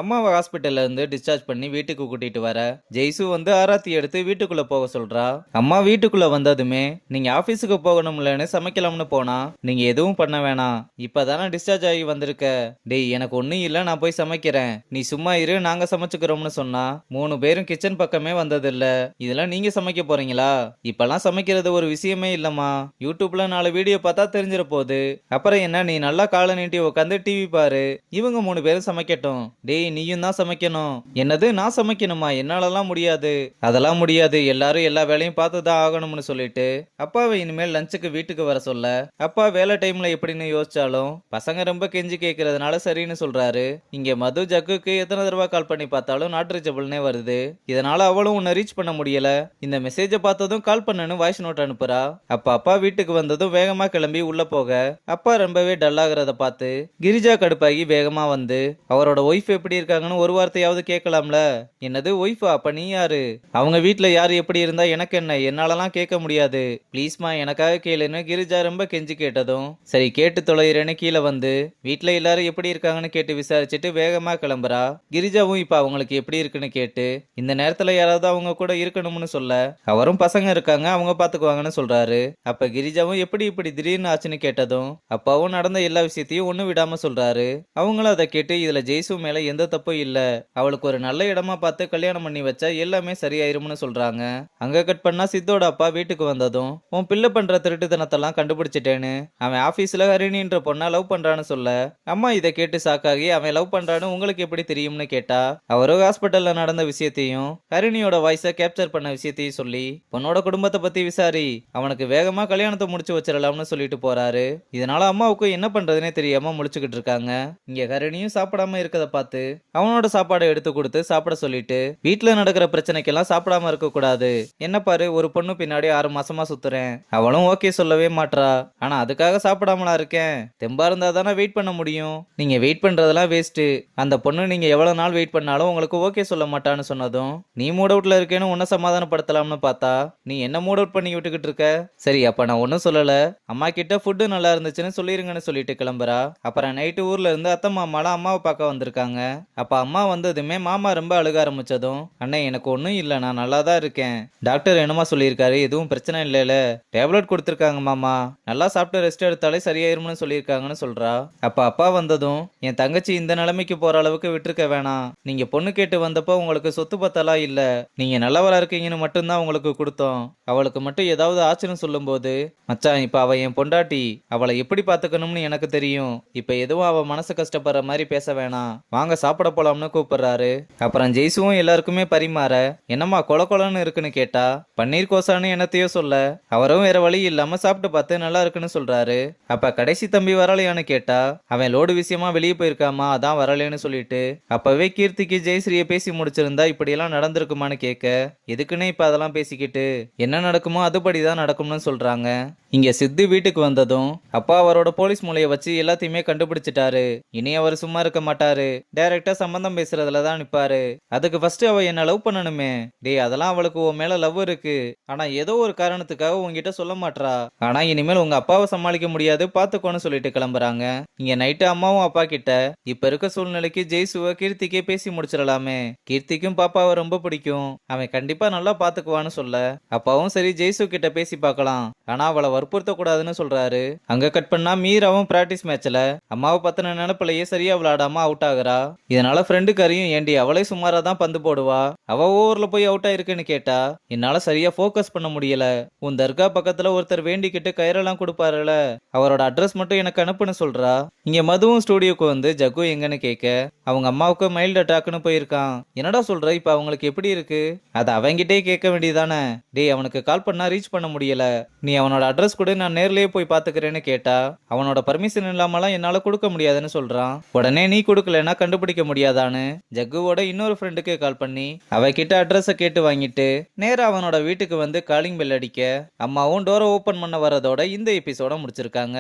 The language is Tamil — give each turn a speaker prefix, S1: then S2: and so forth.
S1: அம்மாவை ஹாஸ்பிட்டல்ல இருந்து டிஸ்சார்ஜ் பண்ணி வீட்டுக்கு கூட்டிட்டு வர ஜெய்சு வந்து ஆராத்தி எடுத்து வீட்டுக்குள்ள போக சொல்றா. அம்மா வீட்டுக்குள்ள வந்ததுமே நீங்க ஆபீஸுக்கு போகணும்லன்னு சமைக்கலாம்னு போனா, நீங்க எதுவும் பண்ண வேணாம், இப்பதானே டிஸ்சார்ஜ் ஆகி வந்திருக்க, டேய் எனக்கு ஒண்ணும் இல்ல, நான் போய் சமைக்கிறேன், நீ சும்மா இரு, நாங்க சமைச்சுக்கிறோம்னு சொன்னா 3 பேரும் கிச்சன் பக்கமே வந்தது இல்ல. இதெல்லாம் நீங்க சமைக்க போறீங்களா? இப்பெல்லாம் சமைக்கிறது ஒரு விஷயமே இல்லம்மா, யூடியூப்ல 4 வீடியோ பார்த்தா தெரிஞ்சிட போகுது. அப்புறம் என்ன, நீ நல்லா காலை நீட்டி உட்காந்து டிவி பாரு, இவங்க 3 பேரும் சமைக்கட்டும். டேய் நீயும் தான் சமைக்கணும். என்னது, நான் சமைக்கணுமா? என்னாலலாம் முடியாது. அதெல்லாம் முடியாது, எல்லாரும் எல்லா வேலையும் பார்த்து தான் ஆகணும்னு சொல்லிட்டு அப்பாவை இனிமேல் லஞ்சுக்கு வீட்டுக்கு வர சொல்ல, அப்பா வேலை டைம்ல எப்படின்னு யோசிச்சாலும் பசங்க ரொம்ப கெஞ்சி கேட்கறதுனால சரின்னு சொல்றாரு. இங்க மது ஜக்குக்கு எத்தனை தடவை கால் பண்ணி பார்த்தாலும் நாட் ரீச்சபிள்னே வருது. இதனால அவளும் உன்னை ரீச் பண்ண முடியல. இந்த மெசேஜை பார்த்ததும் கால் பண்ணனு வாய்ஸ் நோட் அனுப்புறா. அப்பா வீட்டுக்கு வந்ததும் வேகமா கிளம்பி உள்ள போக அப்பா ரொம்பவே டல்லாகிறத பார்த்து கிரிஜா கடுப்பாகி வேகமா வந்து அவரோட ஒய்ஃப் எப்படி இருக்காங்கன்னு ஒரு வார்த்தையாவது கேட்கலாம்ல. என்னது ஒய்ஃபா? அப்ப நீ யாரு? அவங்க வீட்ல யாரு எப்படி இருந்தா எனக்கு என்ன, என்னாலலாம் கேட்க முடியாது, ப்ளீஸ்மா எனக்காக கேளுன்னு கிரிஜா ரொம்ப கெஞ்சி கேட்டதும் சரி கேட்டு தொலைறேன்னு கீழே வந்து வீட்ல எல்லாரும் எப்படி இருக்காங்கன்னு கேட்டு விசாரிச்சுட்டு வேகமா கிளம்புறா. கிரிஜாவும் இப்ப அவங்களுக்கு எப்படி இருக்குன்னு கேட்டு இந்த நேரத்துல யாராவது அவங்க கூட இருக்கணும்னு சொல்ல அவரும் பசங்க இருக்காங்க, அவங்க பாத்துக்குவாங்கன்னு சொல்றாரு. அப்ப கிரிஜாவும் எப்படி இப்படி திடீர்னு ஆச்சுன்னு கேட்டதும் அப்பாவும் நடந்த எல்லா விஷயத்தையும் ஒண்ணு விடாம சொல்றாரு. அவங்களும் அதை கேட்டு இதுல ஜெய்சு மேல எந்த தப்பும் இல்ல, அவளுக்கு ஒரு நல்ல இடமா பார்த்து கல்யாணம் பண்ணி வச்சா எல்லாமே சரியாயிரும்னு சொல்றாங்க. அங்க கட் பண்ணா சித்தோட அப்பா வீட்டுக்கு வந்ததும் உன் பிள்ளை பண்ற திருட்டுத்தனத்தெல்லாம் கண்டுபிடிச்சிட்டேன்னு அவன் ஆபீஸ்ல ஹரிணின்ற பொண்ணா லவ் பண்றான்னு சொல்ல, அம்மா இதை கேட்டு சாக்காகி அவன் லவ் பண்றான்னு உங்களுக்கு எப்படி தெரியும்னு கேட்டா அவரோ ஹாஸ்பிட்டல்ல நடந்த விஷயத்தையும் ஹரிணியோட வாய்ஸை கேப்சர் பண்ண விஷயத்தையும் சொல்லி பொண்ணோட குடும்பத்தை பத்தி விசாரி, அவனுக்கு வேகமா கல்யாணத்தை முடிச்சு வச்சிடலாம்னு சொல்லிட்டு போறாரு. இதனால அம்மாவுக்கு என்ன பண்றதுனே தெரியாம முழிச்சுக்கிட்டு இருக்காங்க. இங்க ஹரிணியும் சாப்பிடாம இருக்கத பார்த்து அவனோட சாப்பாடை எடுத்து கொடுத்து சாப்பிட சொல்லிட்டு வீட்டுல நடக்கிற பிரச்சனைக்கெல்லாம் சாப்பிடாம இருக்க கூடாது, என்ன பாரு ஒரு பொண்ணு பின்னாடி 6 மாசமா சுத்துறேன், அவளும் ஓகே சொல்லவே மாட்றா, ஆனா அதுக்காக சாப்பிடாமலா இருக்கேன், தெம்பா இருந்தா தானே வெயிட் பண்ண முடியும், நீங்க வெயிட் பண்றதெல்லாம் வேஸ்ட், அந்த பொண்ணு நீங்க எவ்வளவு நாள் வெயிட் பண்ணாலும் உங்களுக்கு ஓகே சொல்ல மாட்டான்னு சொன்னதும் நீ மூட் அவுட்ல இருக்கேன்னு உன்ன சமாதானப்படுத்தலாம்னு பார்த்தா நீ என்ன மூட் அவுட் பண்ணி விட்டுக்கிட்டு இருக்க, சரி அப்ப நான் ஒன்னும் சொல்லல, அம்மா கிட்ட ஃபுட்டு நல்லா இருந்துச்சுன்னு சொல்லிருங்கன்னு சொல்லிட்டு கிளம்புறா. அப்புறம் நைட்டு ஊர்ல இருந்து அத்தை மாமாலாம் அம்மாவை பார்க்க வந்திருக்காங்க. அப்ப அம்மா வந்ததுமே மாமா ரொம்ப அழுக ஆரம்பிச்சதும் அண்ணே எனக்கு ஒன்றும் இல்லை, நான் நல்லா தான் இருக்கேன், டாக்டர் என்னமா சொல்லியிருக்காரு, எதுவும் பிரச்சனை இல்லைல்ல, டேப்லெட் கொடுத்துருக்காங்க மாமா, நல்லா சாப்பிட்டு ரெஸ்ட் எடுத்தாலே சரியாயிரும்னு சொல்லியிருக்காங்கன்னு சொல்றா. அப்ப அப்பா வந்ததும் என் தங்கச்சி இந்த நிலைமைக்கு போற அளவுக்கு விட்டுருக்க வேணாம், நீங்க பொண்ணு கேட்டு வந்தப்போ உங்களுக்கு சொத்து பத்தலாம் இல்ல, நீங்க நல்லவரா இருக்கீங்கன்னு மட்டும்தான் உங்களுக்கு கொடுத்தோம், அவளுக்கு மட்டும் ஏதாவது ஆச்சுன்னு சொல்லும் போது மச்சான் இப்ப அவ என் பொண்டாட்டி, அவளை எப்படி பாத்துக்கணும்னு எனக்கு தெரியும், இப்ப எதுவும் அவ மனசு கஷ்டப்படுற மாதிரி பேச வேணாம், வாங்க சாப்பிட போலாம்னு கூப்பிடுறாரு. அப்புறம் ஜெய்சுவும் எல்லாருக்குமே பரிமாற என்னம்மா கொல கொலன்னு இருக்குன்னு கேட்டா பன்னீர் கோசான்னு என்னத்தையோ சொல்ல அவரும் வேற வழி இல்லாம சாப்பிட்டு பார்த்து நல்லா இருக்குன்னு சொல்றாரு. அப்ப கடைசி தம்பி வரலையான்னு கேட்டா அவன் லோடு விஷயமா வெளியே போயிருக்காமா, அதான் வரலேன்னு சொல்லிட்டு அப்பவே கீர்த்திக்கு ஜெயஸ்ரீய பேசி முடிச்சிருந்தா இப்படியெல்லாம் நடந்திருக்குமான்னு கேட்க எதுக்குன்னு இப்ப அதெல்லாம் பேசிக்கிட்டு என்ன நடக்குமோ அதுபடிதான் நடக்கும்னு சொல்றாங்க. இங்க சித்து வீட்டுக்கு வந்ததும் அப்பா அவரோட போலீஸ் மூலையை வச்சு எல்லாத்தையுமே கண்டுபிடிச்சிட்டாரு. இனி அவர் சும்மா இருக்க மாட்டாரு, டைரக்டா சம்பந்தம் பேசுறதுல தான் நிப்பாரு. அதுக்கு ஃபர்ஸ்ட் அவ என்ன லவ் பண்ணணுமே, டேய் அதெல்லாம் அவளுக்கு உன் மேல லவ் இருக்கு, ஆனா ஏதோ ஒரு காரணத்துக்காக உங்ககிட்ட சொல்ல மாட்றா, ஆனா இனிமேல் உங்க அப்பாவை சமாளிக்க முடியாது பாத்துக்கோன்னு சொல்லிட்டு கிளம்புறாங்க. இங்க நைட்டு அம்மாவும் அப்பா கிட்ட இப்ப இருக்க சூழ்நிலைக்கு ஜெய்சுவ கீர்த்திக்கே பேசி முடிச்சிடலாமே, கீர்த்திக்கும் பாப்பாவை ரொம்ப பிடிக்கும், அவன் கண்டிப்பா நல்லா பாத்துக்குவான்னு சொல்ல அப்பாவும் சரி ஜெய்சு கிட்ட பேசி பார்க்கலாம், ஆனா அவளை வற்புறுத்த கூடாதுன்னு சொல்றாரு. அங்க கட் பண்ணா மீராவும் பிராக்டிஸ் மேட்ச்ல அம்மாவை பத்தின நினைப்பிலேயே சரியா விளையாடாம அவுட் ஆகுறா. இதனால ஃப்ரெண்டு கரையும் ஏண்டி அவளே சுமாரா தான் பந்து போடுவா, அவ ஓவர்ல போய் அவுட் ஆயிருக்குன்னு கேட்டா என்னால சரியா போக்கஸ் பண்ண முடியல, உன் தர்கா பக்கத்துல ஒருத்தர் வேண்டிக்கிட்டு கயிறெல்லாம் கொடுப்பாருல, அவரோட அட்ரஸ் மட்டும் எனக்கு அனுப்புன்னு சொல்றா. இங்க மதுவும் ஸ்டூடியோக்கு வந்து ஜக்கு எங்கன்னு கேட்க அவங்க அம்மாவுக்கு மைல்டு அட்டாக்னு போயிருக்கான். என்னடா சொல்ற, இப்ப அவங்களுக்கு எப்படி இருக்கு, அது அவங்கிட்டே கேட்க வேண்டியதானே, டேய் அவனுக்கு கால் பண்ணா ரீச் பண்ண முடியல, நீ அவனோட அட்ரஸ் கூட நான் நேர்லயே போய் பாத்துக்கிறேன்னு கேட்டா அவனோட பர்மிஷன் இல்லாமலாம் என்னால கொடுக்க முடியாதுன்னு சொல்றான். உடனே நீ கொடுக்கலன்னா கண்டுபிடிக்க முடியாதான்னு ஜக்குவோட இன்னொரு ஃப்ரெண்டுக்கு கால் பண்ணி அவகிட்ட அட்ரஸ கேட்டு வாங்கிட்டு நேரா அவனோட வீட்டுக்கு வந்து காலிங் பெல் அடிக்க அம்மாவும் டோரை ஓபன் பண்ண வரதோட இந்த எபிசோட முடிச்சிருக்காங்க.